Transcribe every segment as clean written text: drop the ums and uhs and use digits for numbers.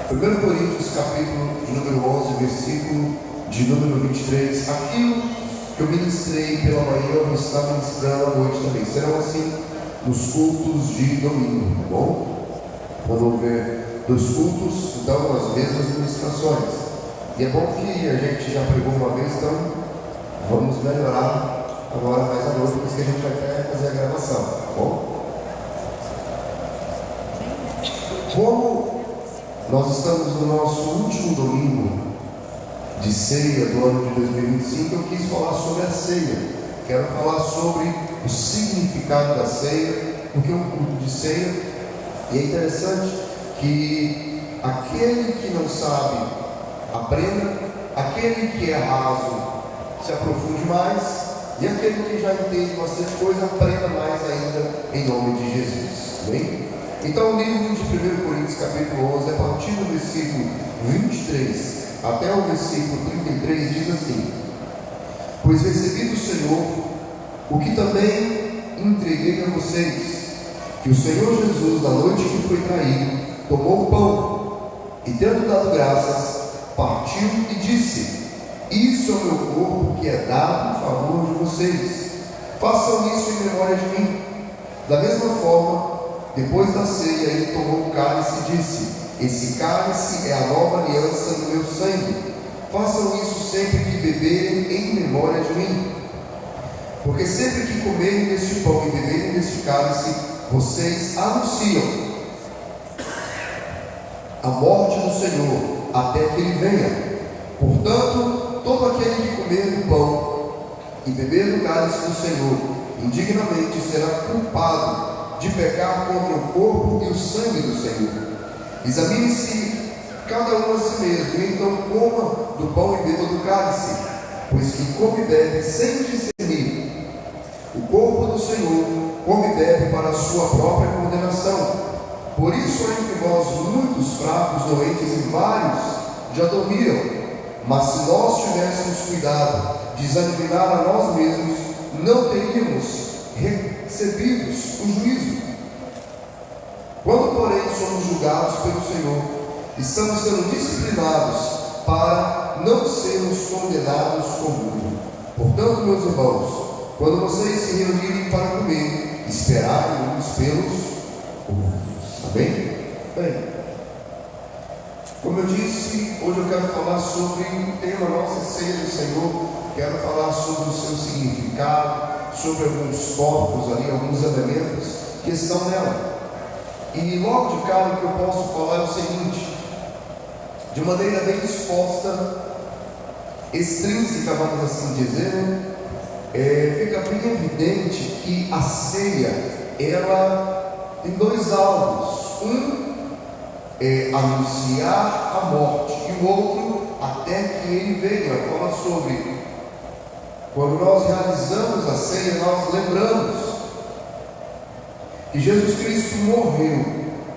1 Coríntios, capítulo de número 11, versículo de número 23. Aquilo que eu ministrei pela manhã, eu vou estar ministrando à noite também. Serão assim nos cultos de domingo, tá bom? Vamos ver dos cultos, então, as mesmas ministrações. E é bom que a gente já pregou uma vez, então vamos melhorar agora mais à noite, por isso que a gente vai até fazer a gravação, tá bom? Como nós estamos no nosso último domingo de ceia do ano de 2025, eu quis falar sobre a ceia. Quero falar sobre o significado da ceia, porque é um culto de ceia. E é interessante que aquele que não sabe, aprenda, aquele que é raso, se aprofunde mais, e aquele que já entende bastante coisa, aprenda mais ainda, em nome de Jesus. Amém? Então, o livro de 1 Coríntios, capítulo 11, a partir do versículo 23 até o versículo 33, diz assim: Pois recebi do Senhor o que também entreguei a vocês, que o Senhor Jesus, na noite que foi traído, tomou o pão e, tendo dado graças, partiu e disse: Isso é o meu corpo que é dado em favor de vocês. Façam isso em memória de mim. Da mesma forma, depois da ceia, ele tomou o cálice e disse: Esse cálice é a nova aliança no meu sangue. Façam isso sempre que beberem em memória de mim. Porque sempre que comerem deste pão e beberem deste cálice, vocês anunciam a morte do Senhor até que ele venha. Portanto, todo aquele que comer do pão e beber do cálice do Senhor indignamente será culpado de pecar contra o corpo e o sangue do Senhor. Examine-se cada um a si mesmo, e então coma do pão e beba do cálice, pois quem come e bebe sem discernir o corpo do Senhor, come e bebe para a sua própria condenação. Por isso há entre nós muitos fracos, doentes, e vários já dormiram. Mas se nós tivéssemos cuidado de examinar a nós mesmos, não teríamos recebidos o juízo. Quando, porém, somos julgados pelo Senhor, estamos sendo disciplinados para não sermos condenados com o mundo. Portanto, meus irmãos, quando vocês se reunirem para comer, esperarem uns pelos outros. Amém? Bem, como eu disse, hoje eu quero falar sobre o tema Nossa Ceia do Senhor. Quero falar sobre o seu significado, sobre alguns tópicos ali, alguns elementos que estão nela. E logo de cara o que eu posso falar é o seguinte: de maneira bem exposta, extrínseca, vamos assim dizer, fica bem evidente que a ceia, ela tem dois alvos. Um é anunciar a morte, e o outro até que ele venha. Fala sobre quando nós realizamos a ceia, nós lembramos que Jesus Cristo morreu,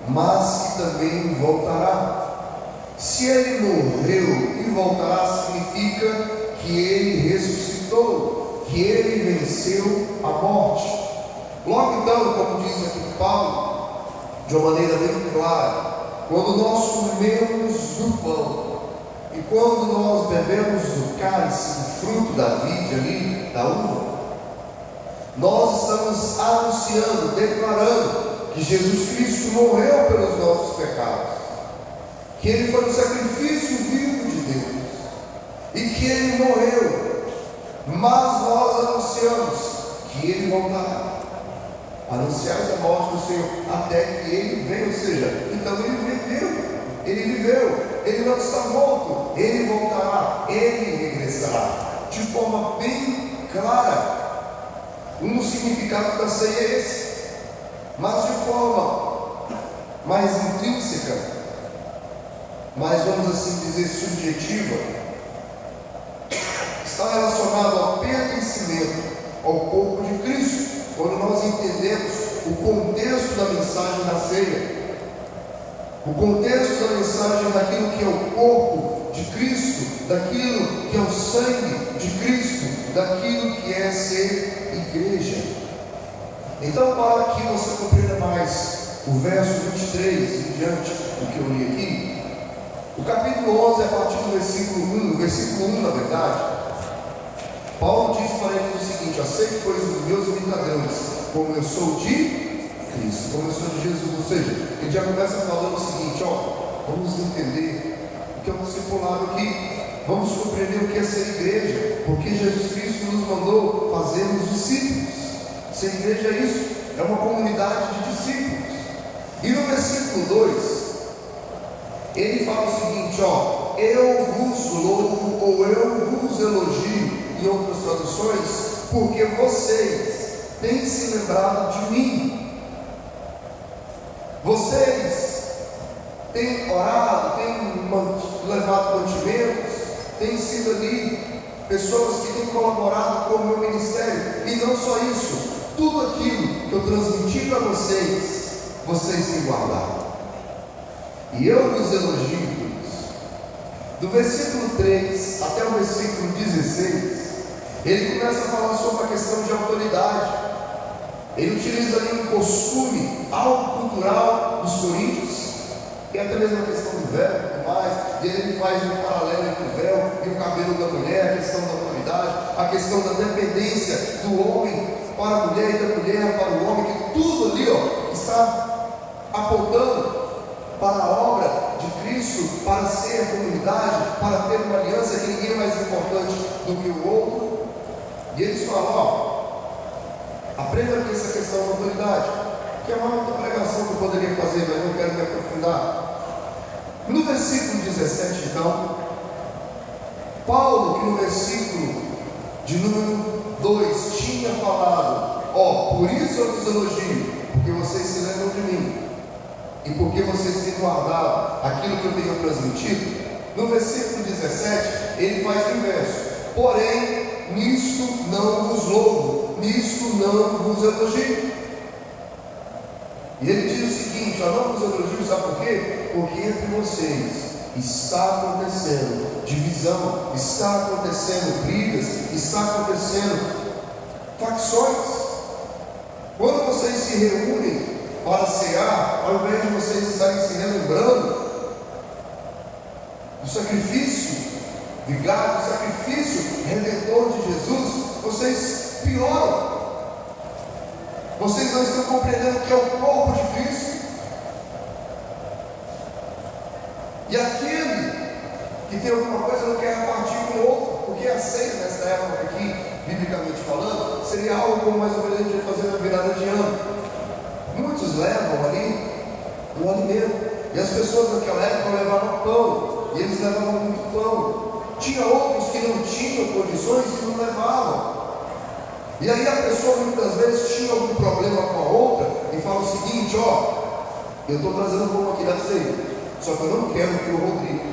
mas que também voltará. Se ele morreu e voltará, significa que ele ressuscitou, que ele venceu a morte. Logo então, como diz aqui Paulo, de uma maneira bem clara, quando nós comemos do pão e quando nós bebemos do cálice, do fruto da vide ali, da uva, nós estamos anunciando, declarando que Jesus Cristo morreu pelos nossos pecados, que ele foi um sacrifício vivo de Deus e que ele morreu, mas nós anunciamos que ele voltará. Anunciais a morte do Senhor até que ele venha, ou seja, então ele viveu, ele não está morto, ele voltará, ele regressará, de forma bem clara. Um dos significados da ceia é esse, mas de forma mais intrínseca, mas vamos assim dizer subjetiva, está relacionado ao pertencimento ao corpo de Cristo. Quando nós entendemos o contexto da mensagem da ceia, o contexto da mensagem daquilo que é o corpo de Cristo, daquilo que é o sangue de Cristo, daquilo que é ser igreja. Então, para que você compreenda mais o verso 23 em diante do que eu li aqui, O capítulo 11, a partir do versículo 1, versículo 1 na verdade, Paulo diz para eles o seguinte: aceito, pois, os meus imitadores, como eu sou de Cristo, como eu sou de Jesus. Ou seja, ele já começa falando o seguinte: vamos entender o que é um discipulado aqui, vamos compreender o que é ser igreja, porque Jesus Cristo nos mandou fazermos discípulos. Ser igreja é isso, é uma comunidade de discípulos. E no versículo 2, ele fala o seguinte: eu vos louvo, ou eu vos elogio, em outras traduções, porque vocês têm se lembrado de mim. Vocês têm orado, têm levado mantimentos, têm sido ali pessoas que têm colaborado com o meu ministério. E não só isso, tudo aquilo que eu transmiti para vocês, vocês têm guardado. E eu vos elogio por isso. Do versículo 3 até o versículo 16, ele começa a falar sobre a questão de autoridade. Ele utiliza ali um costume, algo cultural dos coríntios, e até mesmo a questão do véu e tudo mais. E ele faz um paralelo entre o véu e o cabelo da mulher, a questão da autoridade, a questão da dependência do homem para a mulher e da mulher para o homem, que tudo ali está apontando para a obra de Cristo, para ser a comunidade, para ter uma aliança que ninguém é mais importante do que o outro. E eles falam: aprenda com essa questão da autoridade, que é uma outra pregação que eu poderia fazer, mas não quero me aprofundar. No versículo 17, então, Paulo, que no versículo de número 2 tinha falado: por isso eu vos elogio, porque vocês se lembram de mim, e porque vocês têm guardado aquilo que eu tenho transmitido. No versículo 17, ele faz o inverso: porém, nisto não vos louvo, nisto não vos elogio. E ele diz o seguinte: não vos elogio, sabe por quê? Porque entre vocês está acontecendo divisão, está acontecendo brigas, está acontecendo facções. Quando vocês se reúnem para cear, ao invés de vocês estarem se relembrando do sacrifício vigário, do sacrifício redentor de Jesus, vocês pioram. Vocês não estão compreendendo que é o corpo de Cristo. E aquele que tem alguma coisa não quer repartir com o outro, porque a ceia nessa época aqui, biblicamente falando, seria algo como mais ou menos a gente vai fazer na virada de ano. Muitos levam ali o alimento, e as pessoas naquela época levavam pão, e eles levavam muito pão. Tinha outros que não tinham condições e não levavam. E aí a pessoa muitas vezes tinha algum problema com a outra e fala o seguinte: eu estou trazendo pão aqui da ceia, só que eu não quero que o Rodrigo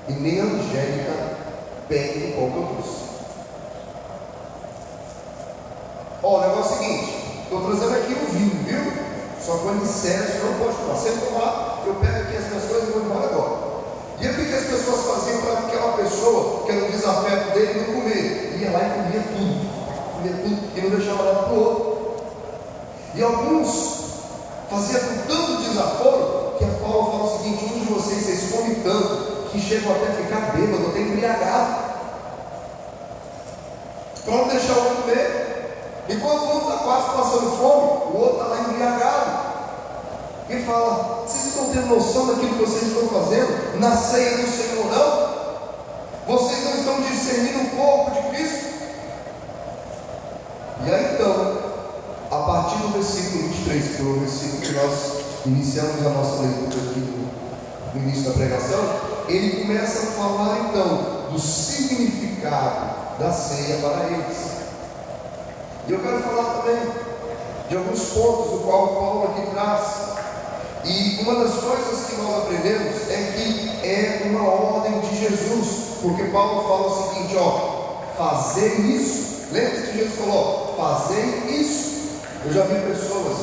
e nem a Angélica peguem o pão que eu trouxe. O negócio é o seguinte: estou trazendo aqui o vinho, viu? Só que o alicerce não pode tomar. Se ele tomar, eu pego aqui as minhas coisas e vou embora agora. E o que as pessoas faziam para aquela pessoa, que era o desafeto dele, não comer? Ia lá e comia tudo e não deixava nada para o outro. E alguns faziam com tanto desaforo que a Paulo fala o seguinte: um de vocês comem tanto que chegam até a ficar bêbado, até embriagado, para não deixar o outro comer. E quando um está quase passando fome, o outro está lá embriagado. E fala: vocês estão tendo noção daquilo que vocês estão fazendo na ceia do Senhor, não? Vocês não estão discernindo o corpo de Cristo? E aí então, a partir do versículo 23, que foi o versículo que nós iniciamos a nossa leitura aqui no início da pregação, ele começa a falar então do significado da ceia para eles. E eu quero falar também de alguns pontos do qual Paulo aqui traz. E uma das coisas que nós aprendemos é que é uma ordem de Jesus, porque Paulo fala o seguinte: fazer isso. Lembra-se que Jesus falou: fazer isso. Eu já vi pessoas,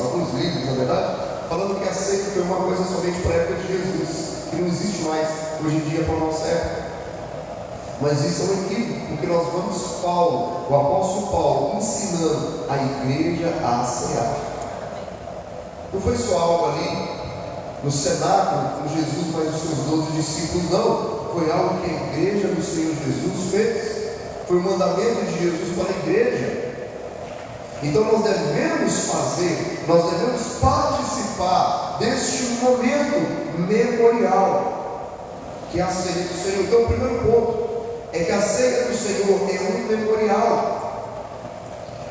alguns livros na verdade, falando que a ceia foi uma coisa somente para a época de Jesus, que não existe mais hoje em dia para a nossa época. Mas isso é um equívoco, porque nós vamos o apóstolo Paulo, ensinando a igreja a cear. Não foi só algo ali no cenáculo com Jesus mais os seus 12 discípulos, não. Foi algo que a igreja do Senhor Jesus fez. Foi o mandamento de Jesus para a igreja. Então nós devemos participar deste momento memorial, que é a ceia do Senhor. Então o primeiro ponto é que a ceia do Senhor é um memorial.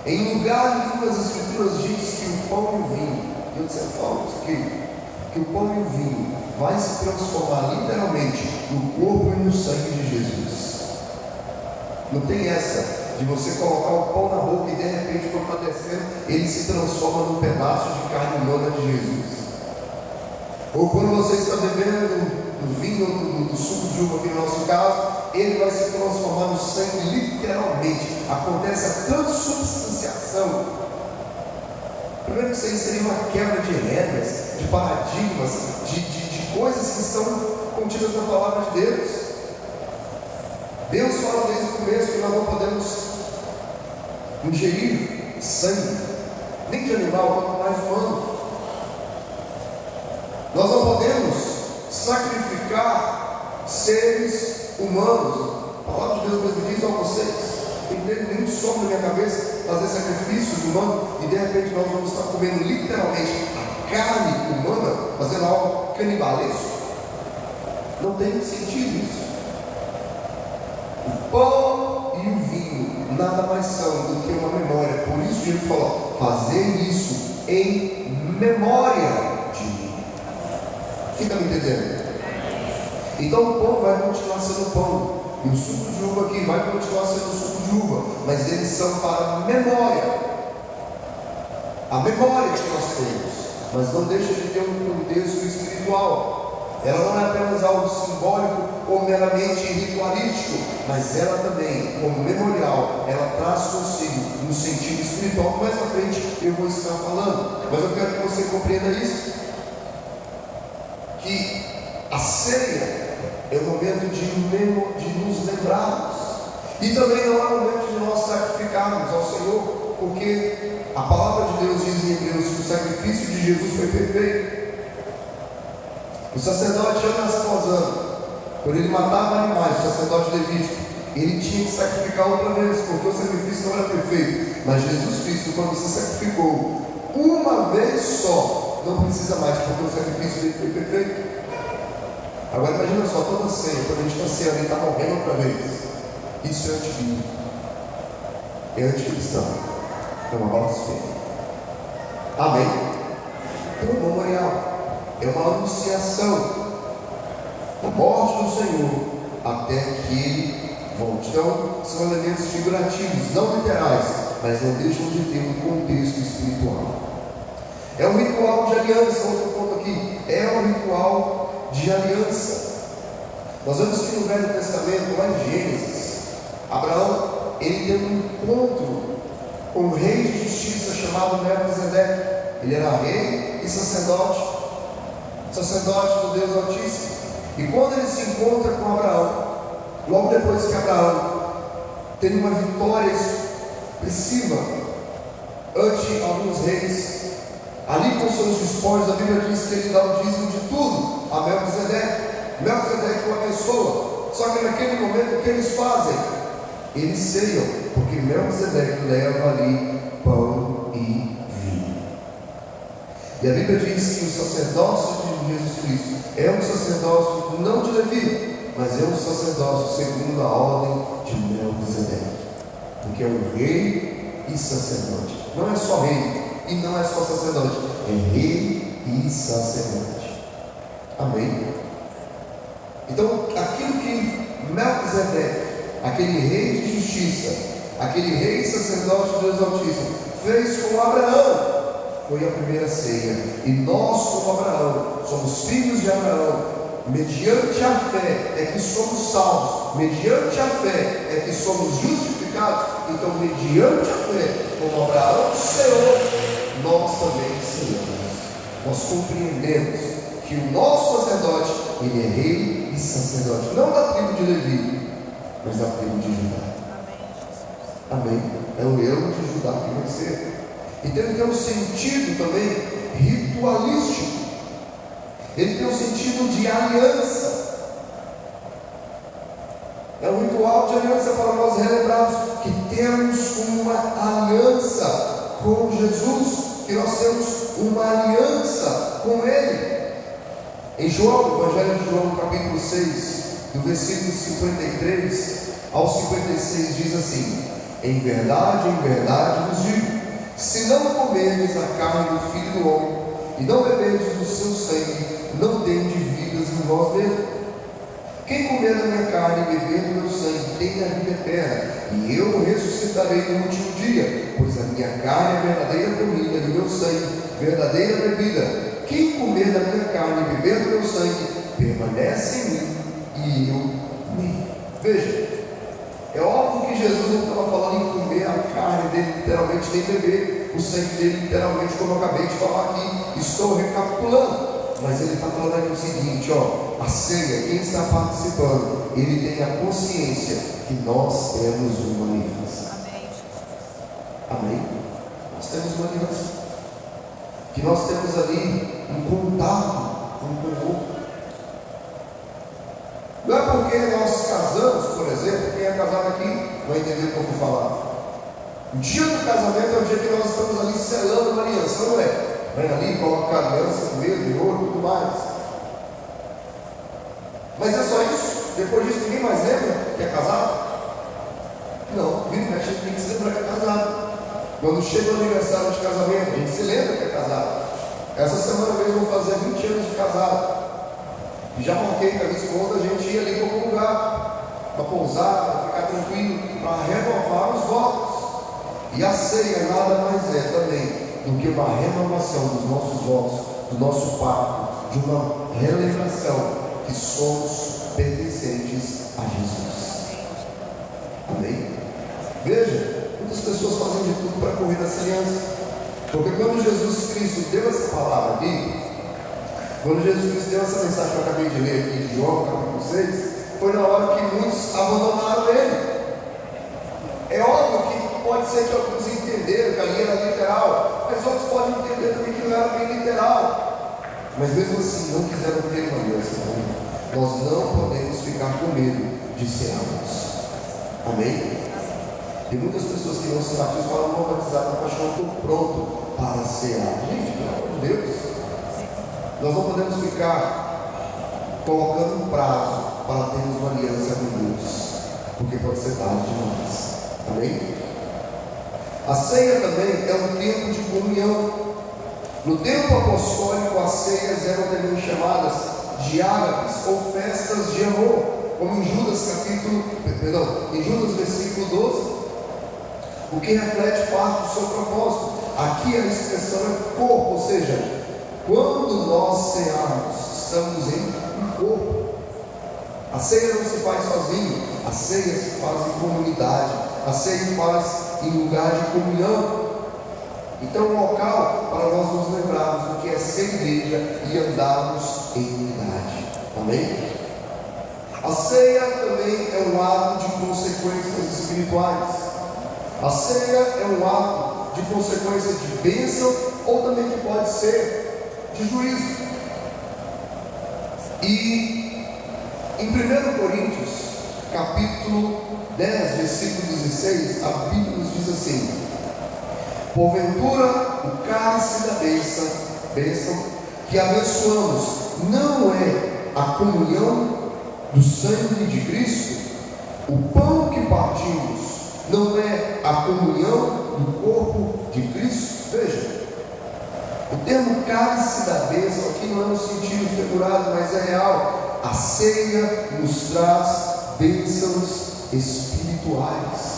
Em lugar de as Escrituras diz que o pão e o vinho, eu sempre falo isso aqui, que o pão e o vinho vai se transformar literalmente no corpo e no sangue de Jesus. Não tem essa de você colocar o pão na boca e de repente, quando está descendo, ele se transforma num pedaço de carne humana de Jesus. Ou quando você está bebendo do vinho, do suco de uva, aqui no nosso caso, ele vai se transformar no sangue literalmente. Acontece a transubstanciação. Primeiro que isso aí seria uma quebra de regras, de paradigmas, de coisas que são contidas na palavra de Deus. Deus fala desde o começo que nós não podemos ingerir sangue, nem de animal, quanto mais humano. Nós não podemos sacrificar seres humanos. A palavra de Deus mesmo diz a vocês: não tem nenhum som na minha cabeça fazer sacrifícios humanos e de repente nós vamos estar comendo literalmente a carne humana, fazendo algo canibalesco. Não tem sentido isso. O pão e o vinho nada mais são do que uma memória. Por isso Jesus falou: fazer isso em memória de mim. Quem está me entendendo? Então o pão vai continuar sendo pão, e o suco de uva aqui vai continuar sendo suco de uva, mas eles são para memória. A memória que nós temos, mas não deixa de ter um contexto espiritual. Ela não é apenas algo simbólico ou meramente ritualístico, mas ela também, como memorial, ela traz consigo no sentido espiritual, que mais à frente eu vou estar falando. Mas eu quero que você compreenda isso, que a ceia é o momento de nos lembrarmos, e também não é o momento de nós sacrificarmos ao Senhor, porque a palavra de Deus diz em Hebreus que o sacrifício de Jesus foi perfeito. O sacerdote, ano após ano, quando ele matava animais, o sacerdote levítico, ele tinha que sacrificar outra vez, porque o sacrifício não era perfeito. Mas Jesus Cristo, quando se sacrificou uma vez só, não precisa mais, porque o sacrifício dele foi perfeito. Agora imagina só, toda ceia, quando a gente está ceando e está morrendo outra vez, isso é antibíblico, é anticristão, é uma blasfêmia. Amém? É um memorial, é uma anunciação da morte do Senhor até que Ele volte. Então, são elementos figurativos, não literais, mas não deixam de ter um contexto espiritual. É um ritual de aliança, outro ponto aqui, é um ritual de aliança. Nós vemos que no Velho Testamento, lá em Gênesis, Abraão, ele teve um encontro com um rei de justiça chamado Melquisedeque. Ele era rei e sacerdote do Deus Altíssimo. E quando ele se encontra com Abraão, logo depois que Abraão teve uma vitória expressiva ante alguns reis, ali com seus despojos, a Bíblia diz que ele dá o dízimo de tudo a Melquisedeque. Melquisedeque o abençoa. Só que naquele momento, o que eles fazem? Eles ceiam, porque Melquisedeque leva ali pão e vinho. E a Bíblia diz que o sacerdócio de Jesus Cristo é um sacerdócio não de Levi, mas é um sacerdócio segundo a ordem de Melquisedeque, porque é um rei e sacerdote. Não é só rei e não é só sacerdote, é rei e sacerdote. Amém? Então, aquilo que Melquisedeque, aquele rei de justiça, aquele rei e sacerdote de Deus Altíssimo, fez com Abraão, foi a primeira ceia. E nós, como Abraão, somos filhos de Abraão. Mediante a fé é que somos salvos, mediante a fé é que somos justificados. Então, mediante a fé, como Abraão ceou, nós também ceamos. Nós compreendemos que o nosso sacerdote, ele é rei e sacerdote, não da tribo de Levi, mas da tribo de Judá. Amém? É o leão de Judá que vai ser. E tem que ter um sentido também ritualístico. Ele tem um sentido de aliança. É um ritual de aliança para nós relembrarmos que temos uma aliança com Jesus, que nós temos uma aliança com Ele. Em João, Evangelho de João, capítulo 6, do versículo 53 ao 56, diz assim: em verdade vos digo, se não comerdes a carne do Filho do Homem, e não beberdes do seu sangue, não tendes vidas em vós mesmos. Quem comer da minha carne e beber do meu sangue tem a vida eterna, e eu o ressuscitarei no último dia, pois a minha carne é verdadeira comida e o meu sangue verdadeira bebida. Quem comer da minha carne e beber do meu sangue permanece em mim e eu nele. Veja, é óbvio que Jesus não estava falando em comer a carne dele literalmente, nem beber o sangue dele literalmente, como eu acabei de falar aqui. Estou recapitulando. Mas ele está falando aqui o seguinte, a ceia, quem está participando, ele tem a consciência que nós temos uma aliança. Amém? Nós temos uma aliança. Que nós temos ali um contato com o outro. Não é porque nós casamos, por exemplo, quem é casado aqui vai entender o que eu vou falar. O dia do casamento é o dia que nós estamos ali selando uma aliança, não é? Vem ali, coloca a aliança com medo, de ouro e tudo mais. Mas é só isso? Depois disso ninguém mais lembra que é casado? Não, vira e mexe, a gente tem que se lembrar que é casado. Quando chega o aniversário de casamento, a gente se lembra que é casado. Essa semana mesmo eu vou fazer 20 anos de casado. E já marquei com a minha esposa, a gente ia ali para algum lugar, para pousar, para ficar tranquilo, para renovar os votos. E a ceia nada mais é também do que uma renovação dos nossos votos, do nosso pacto, de uma relembração que somos pertencentes a Jesus. Amém? Veja, muitas pessoas fazem de tudo para correr dessa aliança. Porque quando Jesus Cristo deu essa palavra aqui, quando Jesus Cristo deu essa mensagem que eu acabei de ler aqui de João, capítulo 6, foi na hora que muitos abandonaram ele. É óbvio que pode ser que alguns entenderam que ali era literal, mas outros podem entender também que não era bem literal. Mas mesmo assim, não quiseram ter uma aliança. Nós não podemos ficar com medo de sermos. Amém? Tem muitas pessoas que não se batizam, falam, não batizado na paixão, estou pronto para cear. Gente, pelo amor de Deus, nós não podemos ficar colocando um prazo para termos uma aliança com Deus, porque pode ser tarde demais. Amém? A ceia também é um tempo de comunhão. No tempo apostólico, as ceias eram também chamadas de ágapes ou festas de amor, como em Judas versículo 12, o que reflete parte do seu propósito. Aqui a expressão é corpo, ou seja, quando nós cearmos, estamos em um corpo. A ceia não se faz sozinho, a ceia se faz em comunidade, a ceia se faz em lugar de comunhão. Então, um local para nós nos lembrarmos do que é ser igreja e andarmos em unidade. Amém? A ceia também é um ato de consequências espirituais. A ceia é um ato de consequência de bênção ou também que pode ser de juízo. E em 1 Coríntios, capítulo 10, versículo 16, a Bíblia nos diz assim: porventura o cálice da bênção que abençoamos não é a comunhão do sangue de Cristo? O pão que partimos não é a comunhão do corpo de Cristo? Veja, o termo cálice da bênção aqui não é no sentido figurado, mas é real. A ceia nos traz bênçãos espirituais.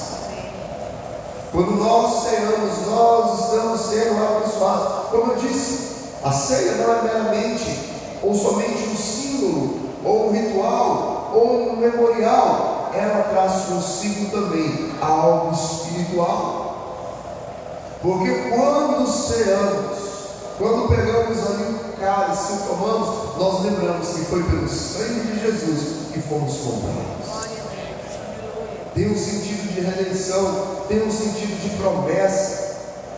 Quando nós ceamos, nós estamos sendo abençoados. Como eu disse, a ceia não é meramente ou somente um símbolo, ou um ritual, ou um memorial. Ela traz consigo também algo espiritual. Porque quando ceamos, quando pegamos ali o cálice e tomamos, nós lembramos que foi pelo sangue de Jesus que fomos comprados. Tem um sentido de redenção, tem um sentido de promessa,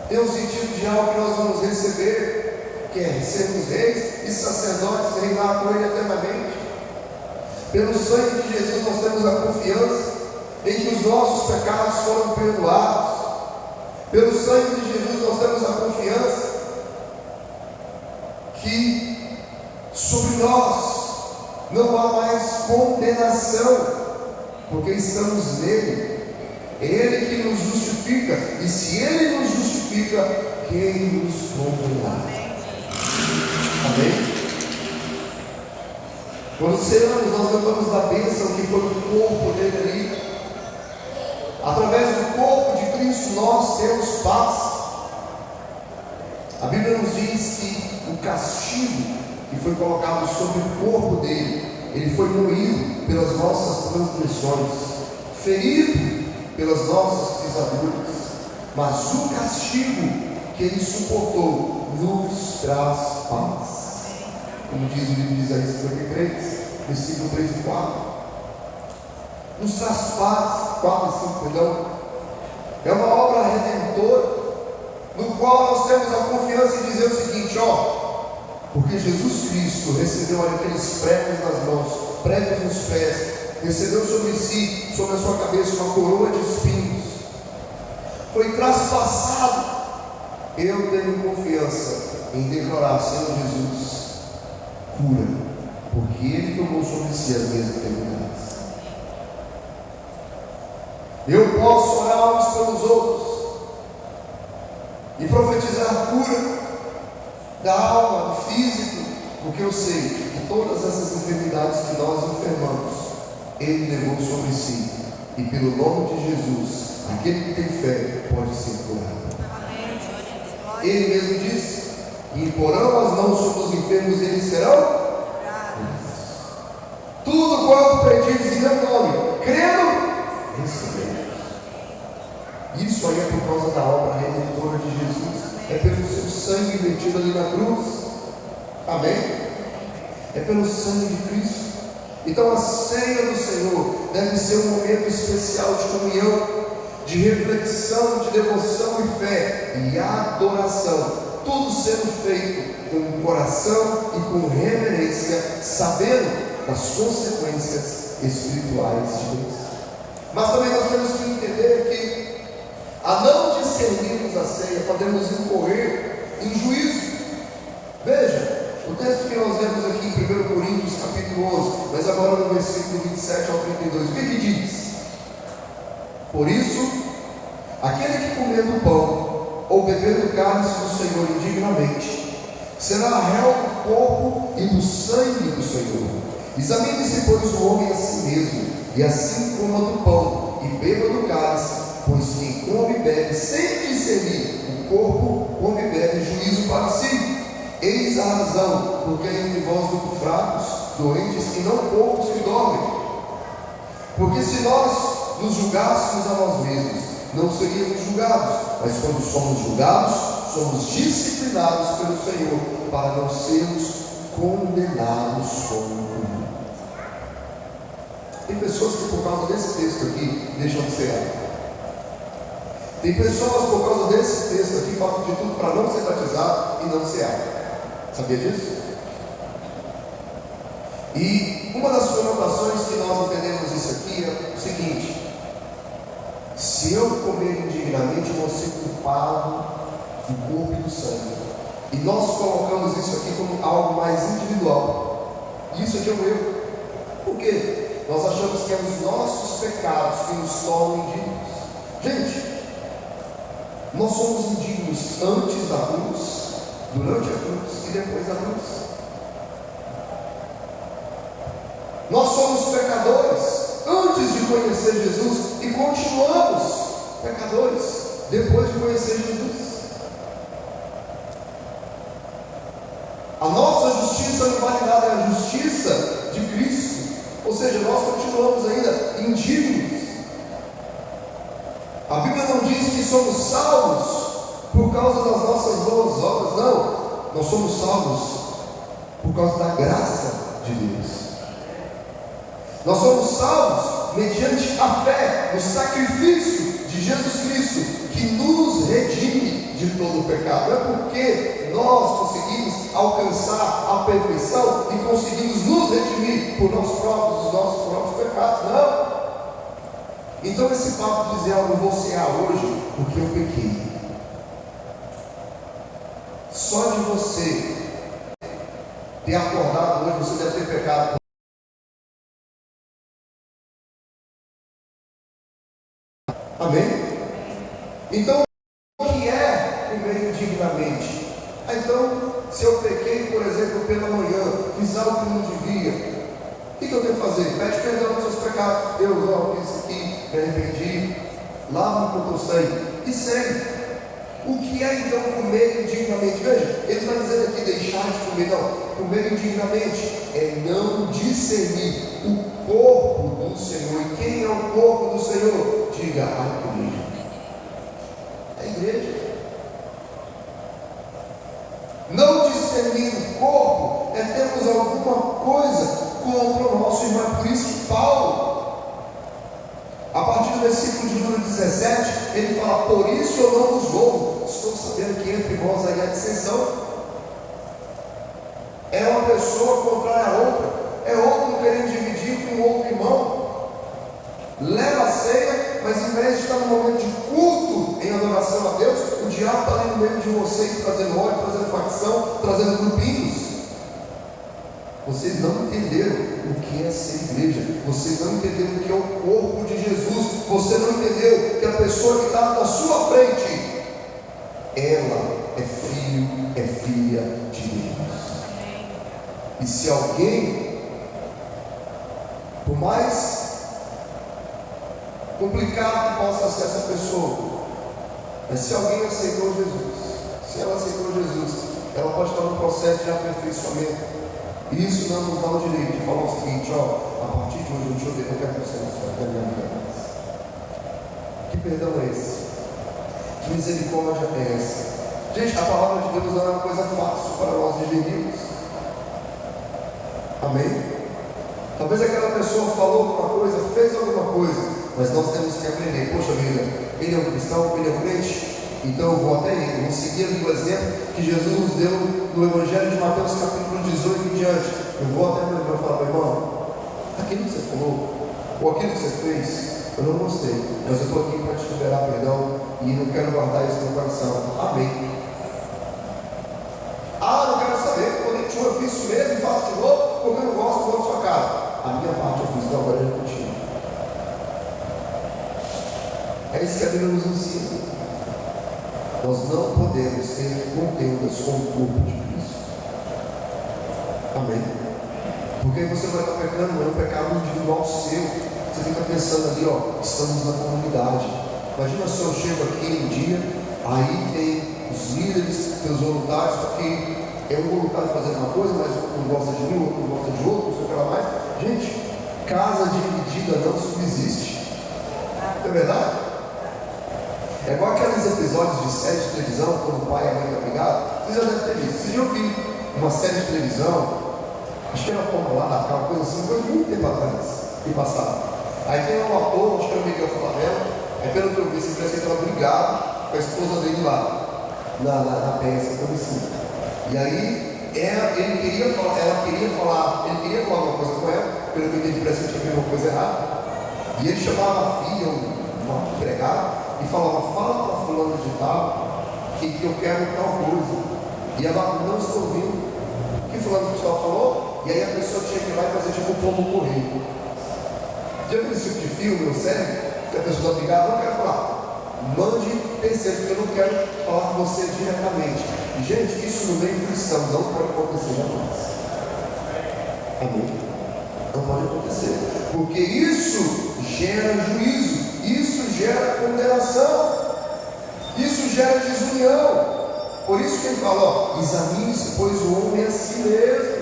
tem um sentido de algo que nós vamos receber, que é sermos reis e sacerdotes, reinar com Ele eternamente. Pelo sangue de Jesus nós temos a confiança em que os nossos pecados foram perdoados. Pelo sangue de Jesus nós temos a confiança que sobre nós não há mais condenação, porque estamos nele. É Ele que nos justifica, e se Ele nos justifica, quem nos condenará? Amém? Quando seremos, nós lembramos da bênção que foi o corpo dele ali. Através do corpo de Cristo nós temos paz. A Bíblia nos diz que o castigo que foi colocado sobre o corpo dele, ele foi moído pelas nossas transgressões, ferido pelas nossas pisaduras, mas o castigo que ele suportou nos traz paz. Como diz o livro de Isaías 53, versículo 3 e 4. Nos traz paz, 4 e 5, perdão. É uma obra redentora, no qual nós temos a confiança em dizer o seguinte, porque Jesus Cristo recebeu aqueles pregos nas mãos, pregos nos pés, recebeu sobre si, sobre a sua cabeça, uma coroa de espinhos, foi traspassado. Eu tenho confiança em declarar, Senhor Jesus, cura, porque Ele tomou sobre si as minhas enfermidades. Eu posso orar uns pelos outros e profetizar cura da alma, do físico, porque eu sei que todas essas enfermidades que nós enfermamos, Ele levou sobre si, e pelo nome de Jesus, aquele que tem fé pode ser curado. Ele mesmo disse: imporão as mãos sobre os enfermos e eles serão curados. Tudo quanto pedires em meu nome, crendo, receberemos. Isso aí é por causa da obra redentora de Jesus, é pelo seu sangue vertido ali na cruz. Amém? É pelo sangue de Cristo. Então a ceia do Senhor deve ser um momento especial de comunhão, de reflexão, de devoção e fé e adoração, tudo sendo feito com coração e com reverência, sabendo das consequências espirituais de Deus. Mas também nós temos que entender que, a não discernirmos a ceia, podemos incorrer em juízo. Veja, o texto que nós lemos aqui em 1 Coríntios capítulo 11, mas agora no versículo 27 ao 32, o que diz? Por isso, aquele que comer do pão ou beber do cálice do Senhor indignamente, será réu do corpo e do sangue do Senhor. Examine-se, pois, o homem a si mesmo, e assim coma do pão e beba do cálice, pois quem come e bebe sem discernir o corpo, come e bebe juízo para si. Eis a razão, porque entre vós muito fracos, doentes e não poucos que dormem. Porque se nós nos julgássemos a nós mesmos, não seríamos julgados, mas quando somos julgados, somos disciplinados pelo Senhor, para não sermos condenados com o mundo. Tem pessoas que por causa desse texto aqui deixam de ser água. Tem pessoas por causa desse texto aqui falam de tudo para não ser batizado e não ser água. Sabia disso? E uma das conotações que nós entendemos isso aqui é o seguinte: se eu comer indignamente, eu vou ser culpado do corpo e do sangue. E nós colocamos isso aqui como algo mais individual. Isso aqui é um erro. Por quê? Nós achamos que é os nossos pecados que nos tornam indignos. Gente, nós somos indignos antes da cruz, durante a cruz e depois da cruz. Nós somos pecadores antes de conhecer Jesus e continuamos pecadores depois de conhecer Jesus. A nossa justiça não vale nada, é a justiça de Cristo. Ou seja, nós continuamos ainda indignos. A Bíblia não diz que somos salvos por causa das nossas boas obras, não. Nós somos salvos por causa da graça de Deus. Nós somos salvos mediante a fé no sacrifício de Jesus Cristo, que nos redime de todo o pecado. Não é porque nós conseguimos alcançar a perfeição e conseguimos nos redimir por nós próprios, os nossos próprios pecados. Não. Então esse papo de dizer algo, você hoje porque eu pequei. Só de você ter acordado hoje, você deve ter pecado. Amém? Então, o que é comer indignamente? Então, se eu pequei, por exemplo, pela manhã, fiz algo que não devia, o que eu tenho que fazer? Pede perdão dos seus pecados. Deus, ó, isso aqui, me arrependi, lava-me com o teu sangue e segue. O que é então comer indignamente? Veja, ele está dizendo aqui deixar de comer, não. Comer indignamente é não discernir o corpo do Senhor. E quem é o corpo do Senhor? Diga a igreja. A igreja. Não discernir o corpo é termos alguma coisa contra o nosso irmão. Por isso que Paulo, a partir do versículo de número 17, ele fala: por isso eu não vos louvo. Estou sabendo que entre vós aí há dissensão. É uma pessoa contrária a outra, é outro querendo dividir com outro irmão. Leva a ceia, mas em vez de estar no momento de culto, em adoração a Deus, o diabo está ali no meio de vocês, trazendo ódio, trazendo facção, trazendo grupinhos. Vocês não entenderam o que é ser igreja. Vocês não entenderam o que é o corpo de Jesus. Você não entendeu que a pessoa que está na sua frente, ela é filho, é filha de Deus. E se alguém, por mais complicado que possa ser essa pessoa, mas se alguém aceitou Jesus, se ela aceitou Jesus, ela pode estar no processo de aperfeiçoamento. E isso não nos dá o direito de falar o seguinte: ó, a partir de hoje eu quero que você não da minha vida. Que perdão é esse? Que misericórdia é essa? Gente, a palavra de Deus não é uma coisa fácil para nós digerirmos. Amém? Talvez aquela pessoa falou alguma coisa, fez alguma coisa, mas nós temos que aprender. Poxa vida, ele é um cristão, ele é um crente, então eu vou até ele. Vou seguir o exemplo que Jesus nos deu no Evangelho de Mateus capítulo 18 em diante. Eu vou até meu irmão e falar: meu irmão, aquilo que você falou, ou aquilo que você fez, eu não gostei, mas eu estou aqui para te liberar perdão e não quero guardar isso no coração. Amém. Ah, não quero saber, quando eu fiz isso mesmo e faço de novo, porque eu não gosto da sua cara. A minha parte eu fiz, então agora eu continuo. É isso que a Bíblia nos ensina. Nós não podemos ter contendas com o corpo de Cristo. Amém? Porque você vai estar pecando, não é um pecado individual seu. Você fica pensando ali, ó, estamos na comunidade. Imagina se eu chego aqui um dia, aí tem os líderes, tem os voluntários, porque é um voluntário fazendo uma coisa, mas um não gosta de mim, outro não gosta de outro, não sei o que lá mais. Gente, casa dividida não subsiste. Não é verdade? É igual aqueles episódios de série de televisão, quando o pai e a mãe estão brigados. Vocês já devem ter visto. Vocês já ouviram uma série de televisão, acho que era como lá na casa, coisa assim, foi muito tempo atrás, que passava. Aí tem um ator, acho que era o Miguel Falabella, aí pelo que eu vi, parece que ele estava brigado com a esposa dele lá, na peça, coisa assim. E aí, ele queria falar, ele queria falar alguma coisa com ela, pelo que eu entendi, parece que tinha feito uma coisa errada. E ele chamava a filha, uma empregada, e falava: fala para fulano de tal que eu quero tal coisa. E ela: não estou ouvindo. O que fulano de tal falou? E aí a pessoa tinha que ir lá e fazer tipo um pombo correio. Já viu esse tipo de filme ou série? Que a pessoa está brigada: não quero falar. Mande terceiro, porque eu não quero falar com você diretamente. E, gente, isso no meio cristão não pode acontecer jamais. Amém? Não pode acontecer. Porque isso gera juízo. Isso gera condenação, isso gera desunião. Por isso que ele fala: ó, examine-se, pois o homem é a si mesmo.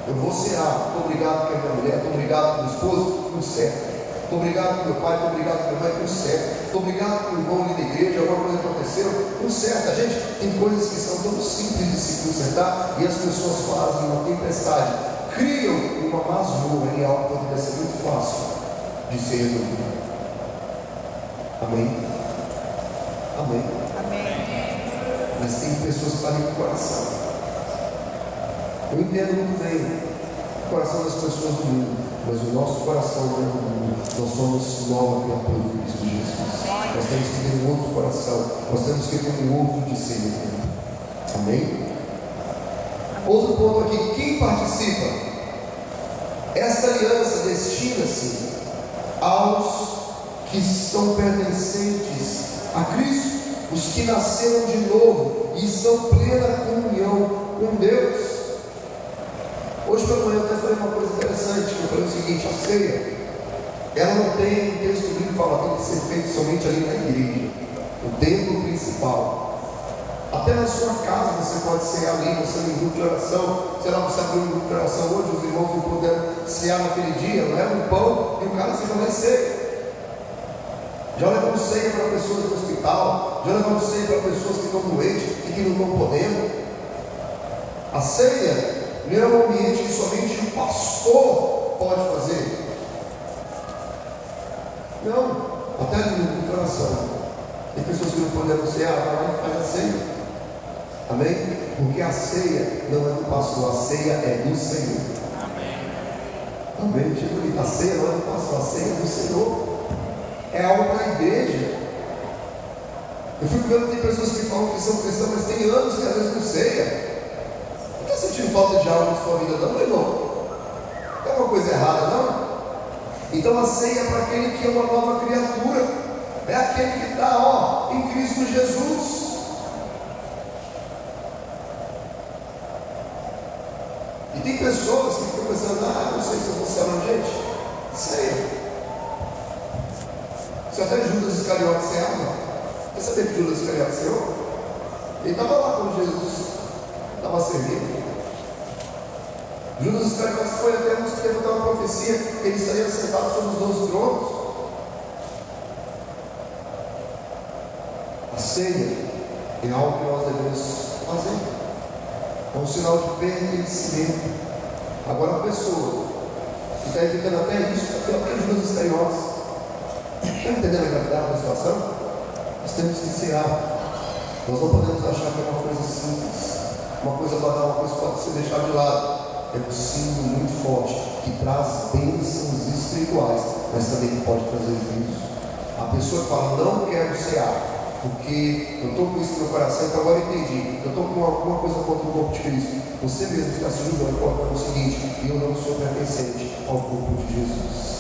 Eu vou cear, estou obrigado com a minha mulher, estou obrigado com o esposo, tudo certo. Estou obrigado com meu pai, estou obrigado com minha mãe, tudo certo. Estou obrigado com o irmão ali da igreja, alguma coisa aconteceu, tudo certo. Gente, tem coisas que são tão simples de se consertar e as pessoas fazem uma tempestade, criam uma masmorra em algo que poderia ser muito fácil de ser resolvido. Amém? Amém? Amém. mas tem pessoas que fazem com o coração. Eu entendo muito bem o coração das pessoas do mundo, mas o nosso coração não é do mundo. Nós somos nova criatura de Cristo Jesus. Nós temos que ter um outro coração, nós temos que ter um outro discernimento. Amém? Outro ponto aqui, quem participa? Esta aliança destina-se aos que são pertencentes a Cristo, os que nasceram de novo e estão em plena comunhão com Deus. Hoje pela manhã eu até falei uma coisa interessante, que eu falei o seguinte: a ceia, ela não tem, o texto bíblico fala, tem que ser feito somente ali na igreja, no templo principal. Até na sua casa você pode cear ali, você em grupo de oração. Sei lá, você abriu um grupo de oração hoje, os irmãos não puderam cear naquele dia, leva um pão e o cara se vai ceia. Já levamos ceia para pessoas no hospital, já levamos ceia para pessoas que estão doentes e que não estão podendo. A ceia não é um ambiente que somente o pastor pode fazer. Não, até no grupo de oração. Tem pessoas que não puderam cear, vai lá e faz a ceia. Amém? Porque a ceia não é do pastor, a ceia é do Senhor. Amém? Tipo, a ceia não é do pastor, a ceia é do Senhor. É algo para a igreja. Eu fico vendo que tem pessoas que falam que são cristãs, mas tem anos que às vezes não ceia. Não está sentindo falta de algo na sua vida, não, meu irmão? Não é uma coisa errada, não? Então a ceia é para aquele que é uma nova criatura, é aquele que está em Cristo Jesus. E tem pessoas que ficam pensando: não sei se eu vou ser uma gente. Ceia. Se até Judas Iscariote ceava. Quer saber que Judas Iscariote ceou? Ele estava lá quando Jesus estava servindo. Judas Iscariote foi até nos que teve uma profecia que ele estaria sentado sobre os 12 tronos. A ceia é algo que nós devemos fazer. É um sinal de pertencimento. Agora a pessoa que está evitando até isso, até Judas Iscariote. Está entendendo a gravidade da situação? Nós temos que cear. Nós não podemos achar que é uma coisa simples, uma coisa banal, uma coisa que pode ser deixada de lado. É um símbolo muito forte que traz bênçãos espirituais, mas também pode trazer juízo. A pessoa que fala: não quero cear, porque eu estou com isso no meu coração, então agora eu entendi, eu estou com alguma coisa contra o corpo de Cristo. Você mesmo está se julgando com o seguinte: eu não sou pertencente ao corpo de Jesus.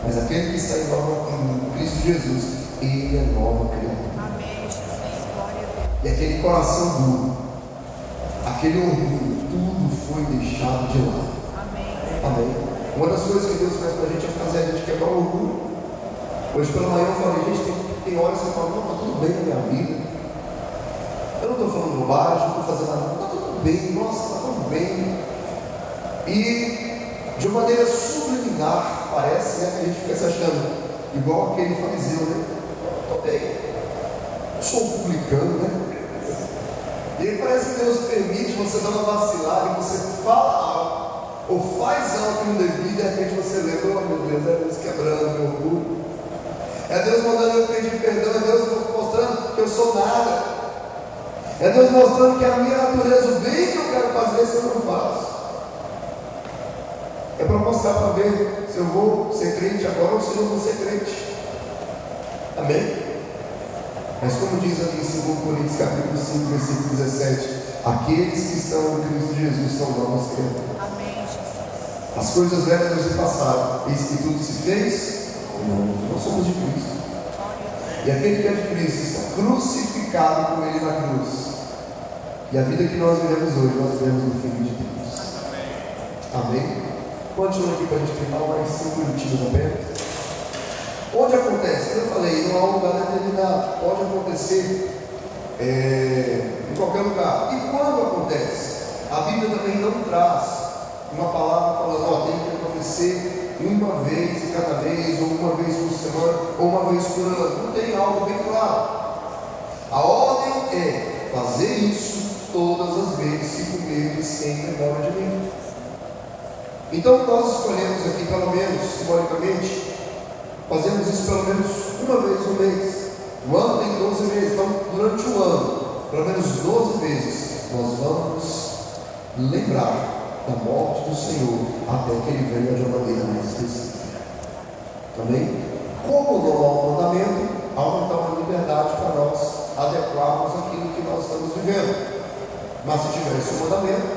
Mas aquele que está em Cristo Jesus, ele é nova criatura. Amém, Jesus, glória a Deus. E aquele coração duro, aquele orgulho, tudo foi deixado de lado. Amém. Amém. Uma das coisas que Deus faz para a gente é fazer a gente quebrar o orgulho. Hoje pela manhã eu falei: gente, tem horas que eu falo: não, está tudo bem na minha vida. Eu não estou falando bobagem, não estou fazendo nada, está tudo bem, nossa, está tudo bem. E de uma maneira subliminar, parece, né, que a gente fica se achando igual aquele fariseu, né? Estou bem, eu sou um publicano, né? E aí parece que Deus permite você dar uma vacilada e você fala algo, ou faz algo que não devia, e de repente você lembra: oh meu Deus, é Deus quebrando meu orgulho, é Deus mandando eu pedir perdão, é Deus mostrando que eu sou nada, é Deus mostrando que a minha natureza, o bem que eu quero fazer, se eu não faço. É para mostrar, para ver se eu vou ser crente agora ou se eu não vou ser crente. Amém? Mas como diz aqui em 2 Coríntios capítulo 5, versículo 17: aqueles que estão em Cristo Jesus são novas criaturas. Amém, Jesus. As coisas velhas se passaram, eis que tudo se fez novo. Nós somos de Cristo. E aquele que é de Cristo está crucificado com ele na cruz. E a vida que nós vivemos hoje, nós vivemos no Filho de Deus. Amém? Continua aqui para a gente terminar mais 5 minutinhos apenas. Onde acontece? Como eu falei, não há um lugar determinado. Pode acontecer em qualquer lugar. E quando acontece? A Bíblia também não traz uma palavra falando: tem que acontecer uma vez cada mês, ou uma vez por semana, ou uma vez por ano. Não tem algo bem claro. A ordem é fazer isso todas as vezes que comerdes em memória de mim. Então nós escolhemos aqui, pelo menos simbolicamente, fazemos isso pelo menos uma vez no mês. O ano tem 12 meses, então durante o ano, pelo menos 12 vezes, nós vamos lembrar da morte do Senhor até que Ele venha de uma maneira mais específica. Amém? Como não há um mandamento, há uma liberdade para nós adequarmos aquilo que nós estamos vivendo. Mas se tivesse um mandamento,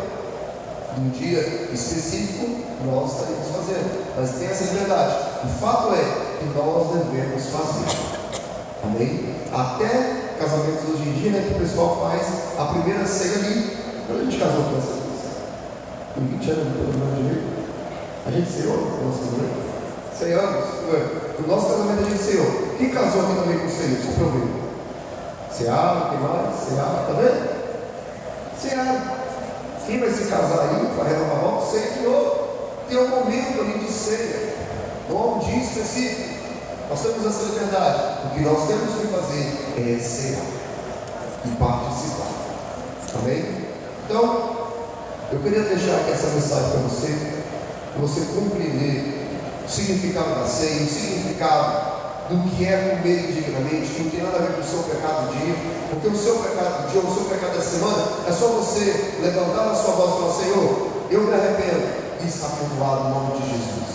num dia específico, nós estaremos fazendo. Mas tem essa liberdade. O fato é que nós devemos fazer. Amém? Até casamentos hoje em dia, né, que o pessoal faz a primeira ceia ali. Quando a gente casou com essa coisa? Com 20 anos, pelo menos, a gente ceou no nosso casamento? 100 anos? No nosso casamento a gente ceou. Quem casou aqui também com ceia? Só para eu ver. Cearam, quem mais? Cearam, tá vendo? Cearam. Quem vai se casar aí, para renovar a volta, ceia de novo. Tem um momento ali de ceia. Não há um dia específico. Nós temos essa liberdade. O que nós temos que fazer é cear e participar. Amém? Então, eu queria deixar aqui essa mensagem para você compreender o significado da ceia, o significado do que é comer indignamente, que não tem nada a ver com o seu pecado do dia, porque o seu pecado do dia, o seu pecado da semana, é só você levantar a sua voz e falar: Senhor, eu me arrependo, e está perdoado no nome de Jesus.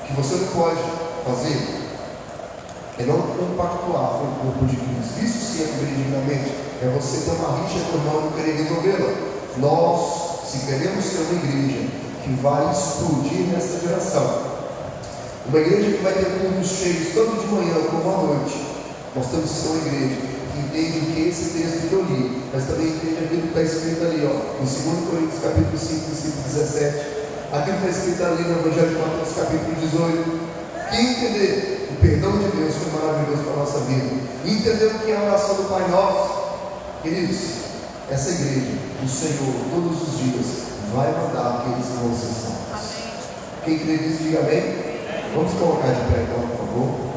O que você não pode fazer é não compactuar com o corpo de Cristo. Isso sim é comer indignamente, é você ter uma rixa com o irmão e não querer resolvê-la. Nós, se queremos ser uma igreja que vai explodir nessa geração, uma igreja que vai ter cultos cheios tanto de manhã como à noite, nós temos que ser uma igreja que entende o que esse texto que eu li, mas também entende aquilo que está escrito ali, em 2 Coríntios capítulo 5, versículo 17, aquilo que está escrito ali no Evangelho de Mateus capítulo 18. Quem entender o perdão de Deus, que é maravilhoso para a nossa vida, e entender o que é a oração do Pai Nosso, queridos, essa igreja, o Senhor, todos os dias, vai mandar aqueles que vão ser salvos. Quem crê diz, diga amém. Vamos colocar de pé, então, por favor.